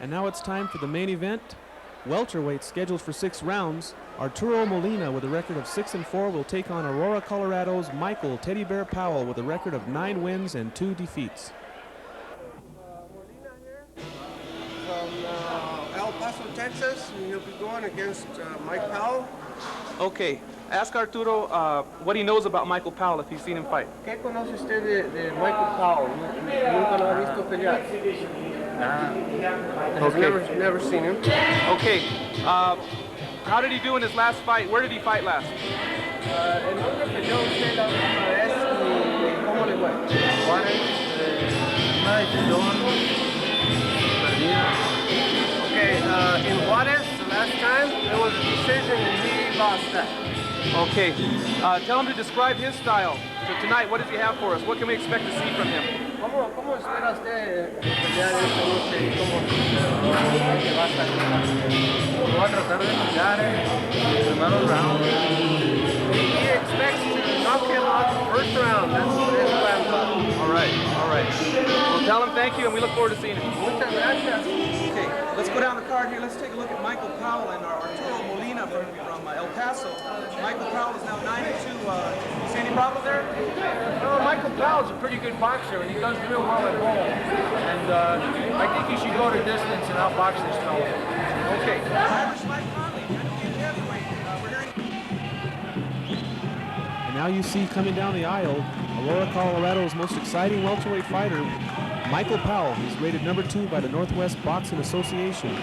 And now it's time for the main event. Welterweight, scheduled for 6 rounds. Arturo Molina with a record of 6-4 will take on Aurora, Colorado's Michael Teddy Bear Powell with a record of 9 wins and 2 defeats. Molina here from El Paso, Texas. He'll be going against Mike Powell. Okay, ask Arturo what he knows about Michael Powell if he's seen him fight. ¿Qué conoce usted de Michael Powell? Nunca lo ha visto pelear. Okay. Never seen him. Okay, how did he do in his last fight? Where did he fight last? ¿En dónde peleó usted la última vez y cómo le fue? Juárez, una decisión perdida. Okay, in Juárez, the last time, there was a decision and he lost that. Okay, tell him to describe his style. So tonight, what does he have for us? What can we expect to see from him? ¿Cómo espera usted pelear esta noche y cómo va a estar? Va a tratar de pelear en los primeros rounds. He expects to knock him out the first round. That's his plan. All right, all right. Well, tell him thank you, and we look forward to seeing him. Muchas gracias. Okay, let's go down the card here. Let's take a look at Michael Powell and Arturo Molina from El Paso. Michael Powell is now 9-2. You see any problem there? Michael Powell's a pretty good boxer, and he does real well at home. And I think he should go to distance and outbox this fellow. Okay. Irish Mike Conley, heavyweight. And now you see coming down the aisle, Aurora, Colorado's most exciting welterweight fighter, Michael Powell. He's rated number 2 by the Northwest Boxing Association.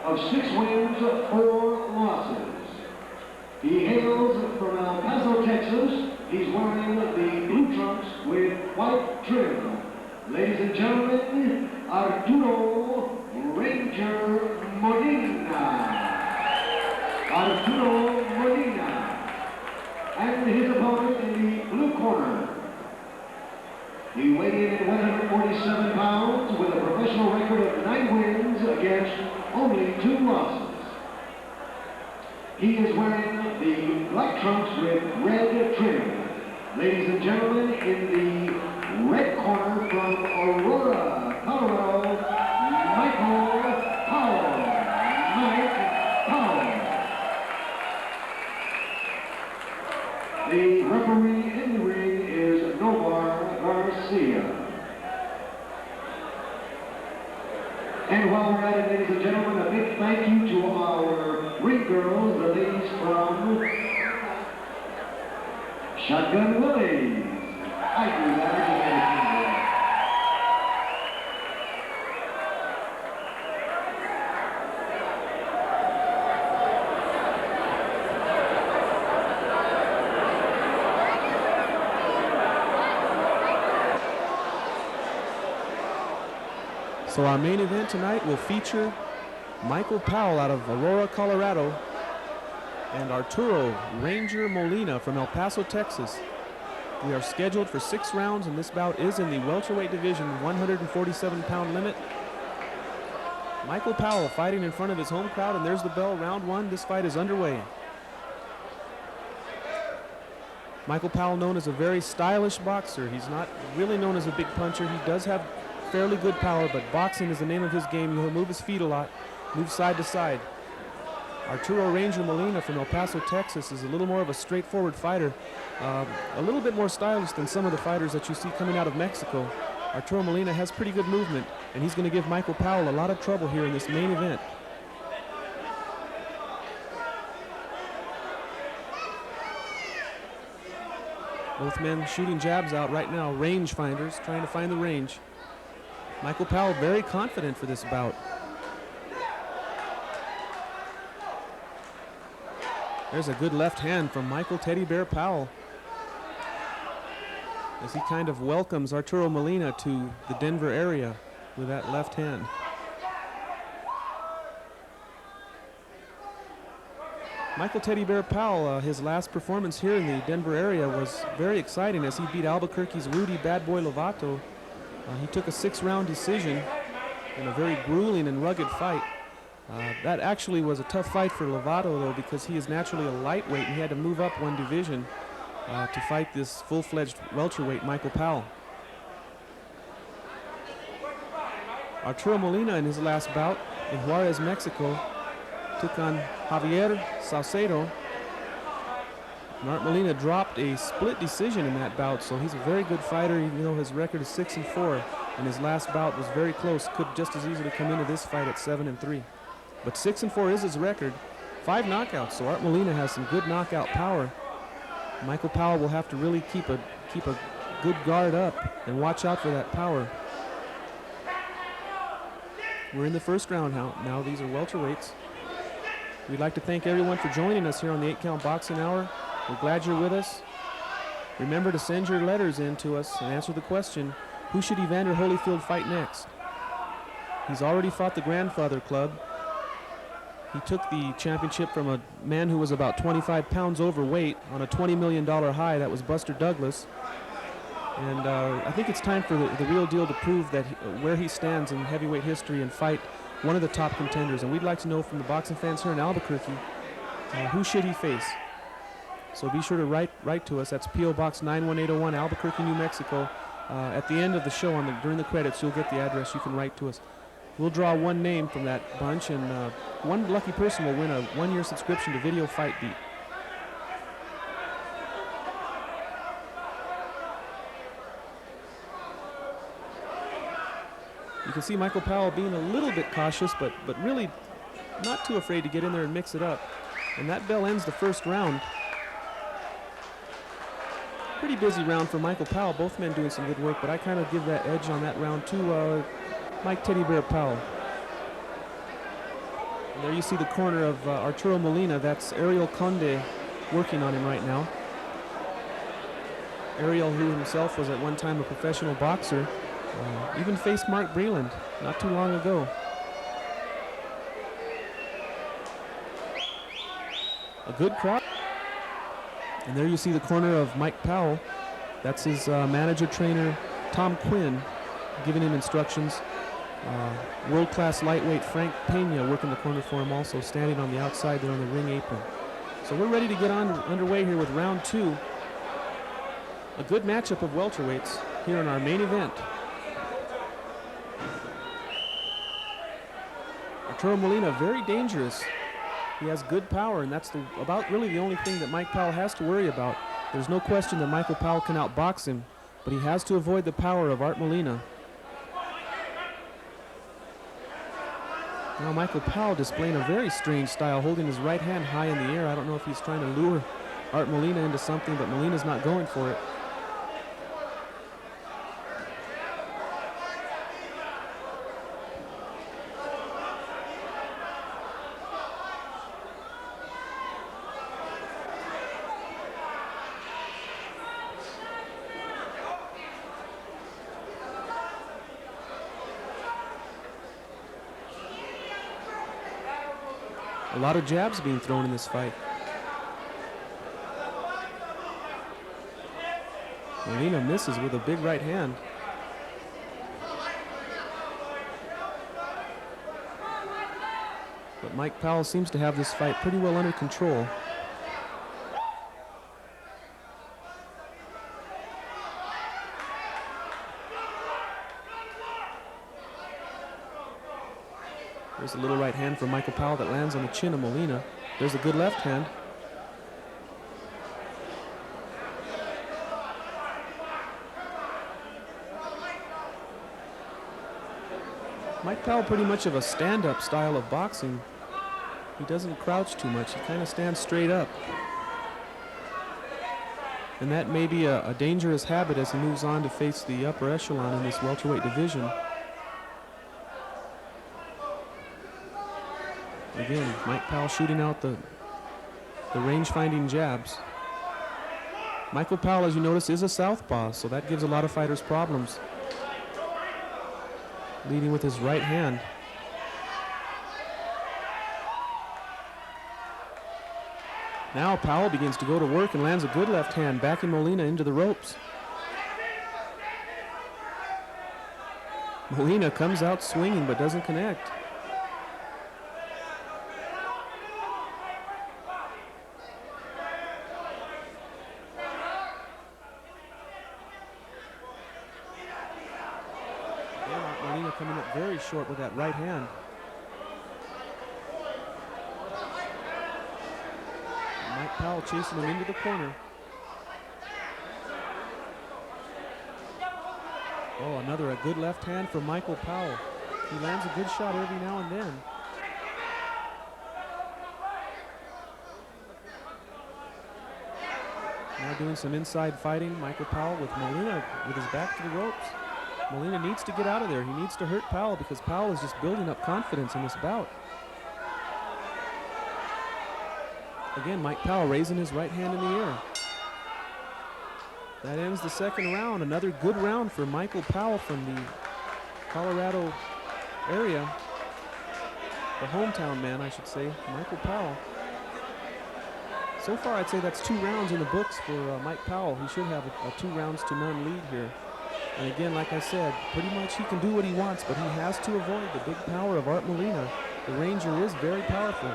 Of 6 wins, 4 losses. He hails from El Paso, Texas. He's wearing the blue trunks with white trim. Ladies and gentlemen, Arturo Ranger Molina. Arturo Molina. And his opponent in the blue corner. He weighed in at 147 pounds with a professional record of 9 wins against only 2 losses. He is wearing the black trunks with red trim. Ladies and gentlemen, in the red corner from Aurora, Colorado, Michael Powell. Mike Powell. The referee in the ring is Novar Garcia. And while we're at it, ladies and gentlemen, a big thank you to our ring girls, the ladies from Shotgun Willies. I do that. So our main event tonight will feature Michael Powell out of Aurora, Colorado, and Arturo Ranger Molina from El Paso, Texas. We are scheduled for 6 rounds, and this bout is in the welterweight division, 147-pound limit. Michael Powell fighting in front of his home crowd, and there's the bell, round 1. This fight is underway. Michael Powell, known as a very stylish boxer. He's not really known as a big puncher. He does have fairly good power, but boxing is the name of his game. He'll move his feet a lot, move side to side. Arturo Ranger Molina from El Paso, Texas is a little more of a straightforward fighter, a little bit more stylish than some of the fighters that you see coming out of Mexico. Arturo Molina has pretty good movement, and he's going to give Michael Powell a lot of trouble here in this main event. Both men shooting jabs out right now, range finders, trying to find the range. Michael Powell very confident for this bout. There's a good left hand from Michael Teddy Bear Powell as he kind of welcomes Arturo Molina to the Denver area with that left hand. Michael Teddy Bear Powell, his last performance here in the Denver area was very exciting as he beat Albuquerque's Rudy Bad Boy Lovato. He took a 6-round decision in a very grueling and rugged fight. That actually was a tough fight for Lovato, though, because he is naturally a lightweight and he had to move up one division to fight this full-fledged welterweight, Michael Powell. Arturo Molina in his last bout in Juarez, Mexico, took on Javier Salcedo. And Art Molina dropped a split decision in that bout, so he's a very good fighter, even though his record is 6-4. And his last bout was very close, could just as easily come into this fight at 7-3. But 6-4 is his record, 5 knockouts, so Art Molina has some good knockout power. Michael Powell will have to really keep a good guard up and watch out for that power. We're in the first round now. These are welterweights. We'd like to thank everyone for joining us here on the 8-Count Boxing Hour. We're glad you're with us. Remember to send your letters in to us and answer the question, who should Evander Holyfield fight next? He's already fought the Grandfather Club. He took the championship from a man who was about 25 pounds overweight on a $20 million high. That was Buster Douglas. And I think it's time for the real deal to prove that where he stands in heavyweight history and fight one of the top contenders. And we'd like to know from the boxing fans here in Albuquerque, who should he face? So be sure to write to us. That's P.O. Box 91801, Albuquerque, New Mexico. At the end of the show, during the credits, you'll get the address. You can write to us. We'll draw one name from that bunch, and one lucky person will win a 1-year subscription to Video Fight Beat. You can see Michael Powell being a little bit cautious, but really not too afraid to get in there and mix it up. And that bell ends the first round. Pretty busy round for Michael Powell. Both men doing some good work, but I kind of give that edge on that round to Mike Teddy Bear Powell. And there you see the corner of Arturo Molina. That's Ariel Conde working on him right now. Ariel, who himself was at one time a professional boxer, even faced Mark Breland not too long ago. A good crowd. And there you see the corner of Mike Powell. That's his manager trainer, Tom Quinn, giving him instructions. World-class lightweight Frank Pena working the corner for him, also standing on the outside there on the ring apron. So we're ready to get underway here with round 2. A good matchup of welterweights here in our main event. Arturo Molina, very dangerous. He has good power, and that's about really the only thing that Mike Powell has to worry about. There's no question that Michael Powell can outbox him, but he has to avoid the power of Art Molina. Now Michael Powell displaying a very strange style, holding his right hand high in the air. I don't know if he's trying to lure Art Molina into something, but Molina's not going for it. A lot of jabs being thrown in this fight. Molina misses with a big right hand. But Mike Powell seems to have this fight pretty well under control. There's a little right hand from Michael Powell that lands on the chin of Molina. There's a good left hand. Mike Powell pretty much of a stand-up style of boxing. He doesn't crouch too much. He kind of stands straight up. And that may be a dangerous habit as he moves on to face the upper echelon in this welterweight division. Again, Mike Powell shooting out the range-finding jabs. Michael Powell, as you notice, is a southpaw, so that gives a lot of fighters problems. Leading with his right hand. Now Powell begins to go to work and lands a good left hand, backing Molina into the ropes. Molina comes out swinging but doesn't connect. short with that right hand. Mike Powell chasing him into the corner. Oh, a good left hand from Michael Powell. He lands a good shot every now and then. Now doing some inside fighting, Michael Powell with Molina with his back to the ropes. Molina needs to get out of there. He needs to hurt Powell because Powell is just building up confidence in this bout. Again, Mike Powell raising his right hand in the air. That ends the second round. Another good round for Michael Powell from the Colorado area. The hometown man, I should say, Michael Powell. So far, I'd say that's 2 rounds in the books for Mike Powell. He should have a 2-0 lead here. And again, like I said, pretty much he can do what he wants, but he has to avoid the big power of Art Molina. The Ranger is very powerful.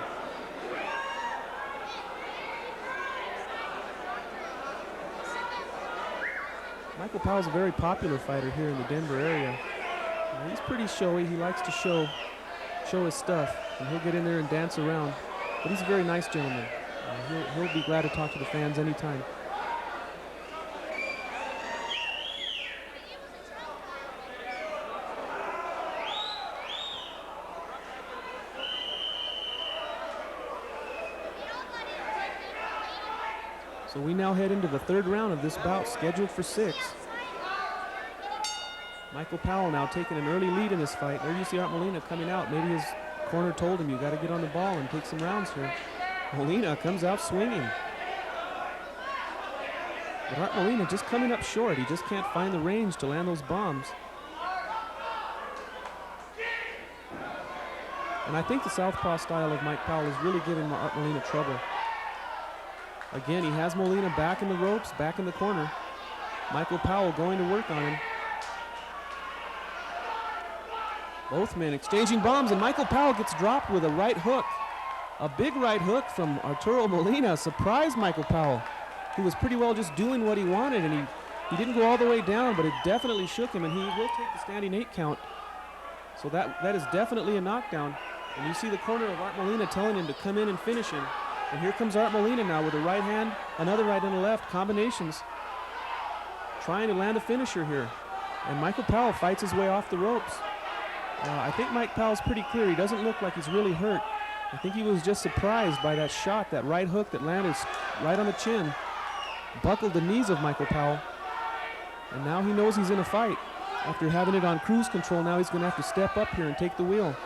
Michael Powell's a very popular fighter here in the Denver area. He's pretty showy. He likes to show his stuff, and he'll get in there and dance around. But he's a very nice gentleman. He'll be glad to talk to the fans anytime. So we now head into the third round of this bout, scheduled for 6. Michael Powell now taking an early lead in this fight. There you see Art Molina coming out. Maybe his corner told him, you got to get on the ball and take some rounds here. Molina comes out swinging. But Art Molina just coming up short. He just can't find the range to land those bombs. And I think the southpaw style of Mike Powell is really giving Art Molina trouble. Again, he has Molina back in the ropes, back in the corner. Michael Powell going to work on him. Both men exchanging bombs, and Michael Powell gets dropped with a right hook. A big right hook from Arturo Molina surprised Michael Powell, who was pretty well just doing what he wanted, and he didn't go all the way down, but it definitely shook him, and he will take the standing 8 count. So that is definitely a knockdown. And you see the corner of Art Molina telling him to come in and finish him. And here comes Art Molina now with a right hand, another right and a left, combinations, trying to land a finisher here. And Michael Powell fights his way off the ropes. I think Mike Powell's pretty clear. He doesn't look like he's really hurt. I think he was just surprised by that shot, that right hook that landed right on the chin, buckled the knees of Michael Powell. And now he knows he's in a fight. After having it on cruise control, now he's going to have to step up here and take the wheel.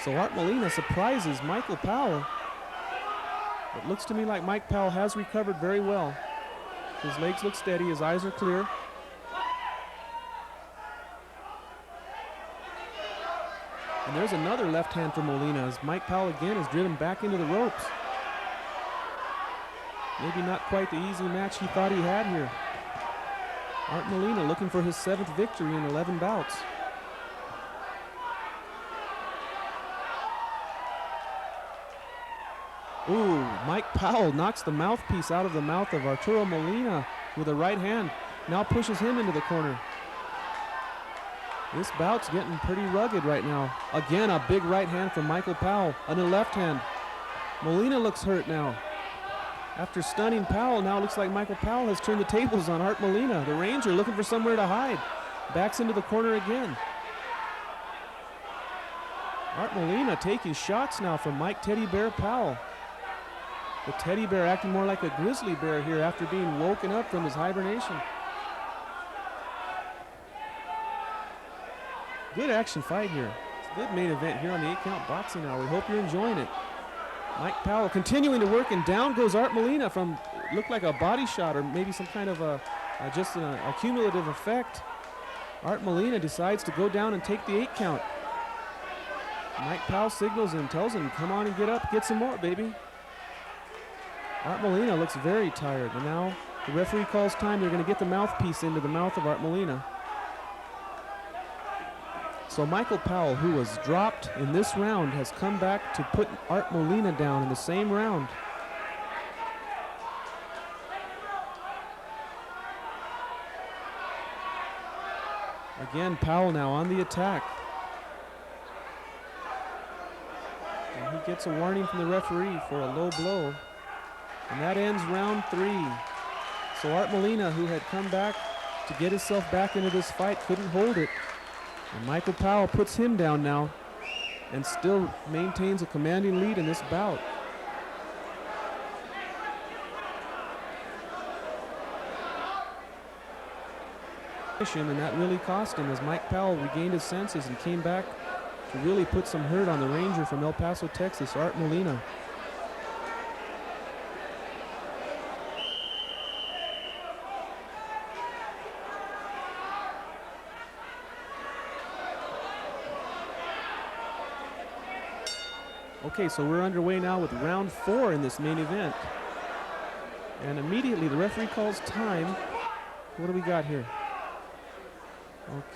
So Art Molina surprises Michael Powell. It looks to me like Mike Powell has recovered very well. His legs look steady, his eyes are clear. And there's another left hand for Molina as Mike Powell again is driven back into the ropes. Maybe not quite the easy match he thought he had here. Art Molina looking for his 7th victory in 11 bouts. Ooh, Mike Powell knocks the mouthpiece out of the mouth of Arturo Molina with a right hand. Now pushes him into the corner. This bout's getting pretty rugged right now. Again, a big right hand from Michael Powell and a left hand. Molina looks hurt now. After stunning Powell, now it looks like Michael Powell has turned the tables on Art Molina. The Ranger looking for somewhere to hide. Backs into the corner again. Art Molina taking shots now from Mike Teddy Bear Powell. The teddy bear acting more like a grizzly bear here after being woken up from his hibernation. Good action fight here. It's a good main event here on the 8-count boxing hour. We hope you're enjoying it. Mike Powell continuing to work, and down goes Art Molina from looked like a body shot or maybe some kind of just a cumulative effect. Art Molina decides to go down and take the 8 count. Mike Powell signals him, tells him, come on and get up, get some more, baby. Art Molina looks very tired, and now the referee calls time. They're going to get the mouthpiece into the mouth of Art Molina. So Michael Powell, who was dropped in this round, has come back to put Art Molina down in the same round. Again, Powell now on the attack. And he gets a warning from the referee for a low blow. And that ends round 3. So Art Molina, who had come back to get himself back into this fight, couldn't hold it. And Michael Powell puts him down now and still maintains a commanding lead in this bout. Him, and that really cost him as Mike Powell regained his senses and came back to really put some hurt on the Ranger from El Paso, Texas, Art Molina. Okay, so we're underway now with round 4 in this main event. And immediately the referee calls time. What do we got here?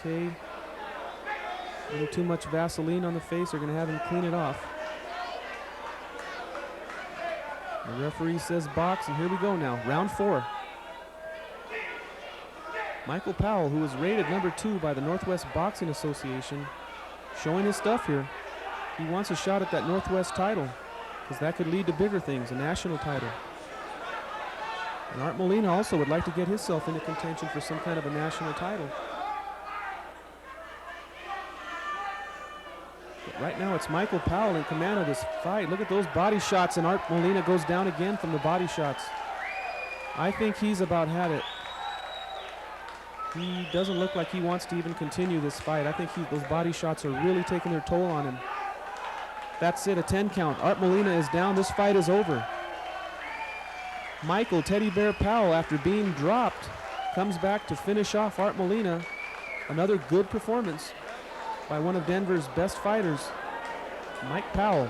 Okay, a little too much Vaseline on the face. They're going to have him clean it off. The referee says box, and here we go now, round 4. Michael Powell, who was rated number 2 by the Northwest Boxing Association, showing his stuff here. He wants a shot at that Northwest title, because that could lead to bigger things, a national title. And Art Molina also would like to get himself into contention for some kind of a national title. Right now it's Michael Powell in command of this fight. Look at those body shots, and Art Molina goes down again from the body shots. I think he's about had it. He doesn't look like he wants to even continue this fight. I think those body shots are really taking their toll on him. That's it, a 10 count. Art Molina is down. This fight is over. Michael Teddy Bear Powell, after being dropped, comes back to finish off Art Molina. Another good performance by one of Denver's best fighters, Mike Powell.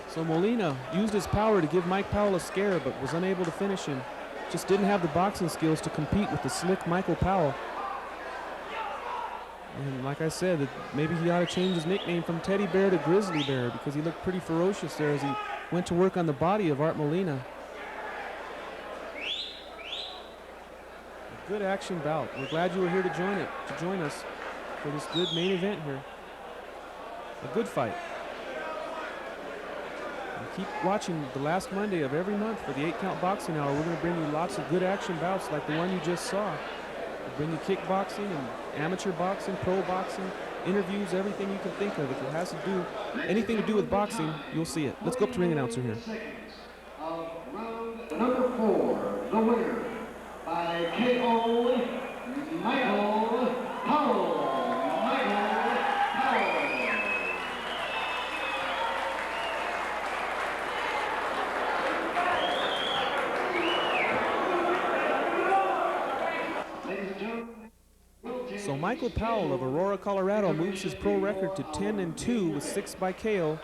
So Molina used his power to give Mike Powell a scare, but was unable to finish him. Just didn't have the boxing skills to compete with the slick Michael Powell. And like I said, that maybe he ought to change his nickname from Teddy Bear to Grizzly Bear, because he looked pretty ferocious there as he went to work on the body of Art Molina. Good action bout. We're glad you were here to join us for this good main event here. A good fight. And keep watching the last Monday of every month for the 8-count boxing hour. We're going to bring you lots of good action bouts like the one you just saw. We'll bring you kickboxing and amateur boxing, pro boxing, interviews, everything you can think of. If it has to do anything to do with boxing, you'll see it. Let's go up to ring announcer here. Round number 4, the winner by KO, Michael Powell. So Michael Powell of Aurora, Colorado moves his pro record to 10-2 with 6 by KO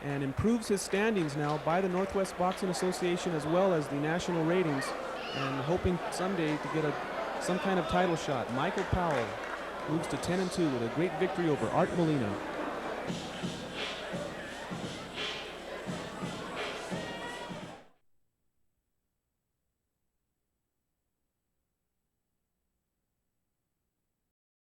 and improves his standings now by the Northwest Boxing Association as well as the national ratings, and hoping someday to get some kind of title shot. Michael Powell moves to 10-2 with a great victory over Art Molina.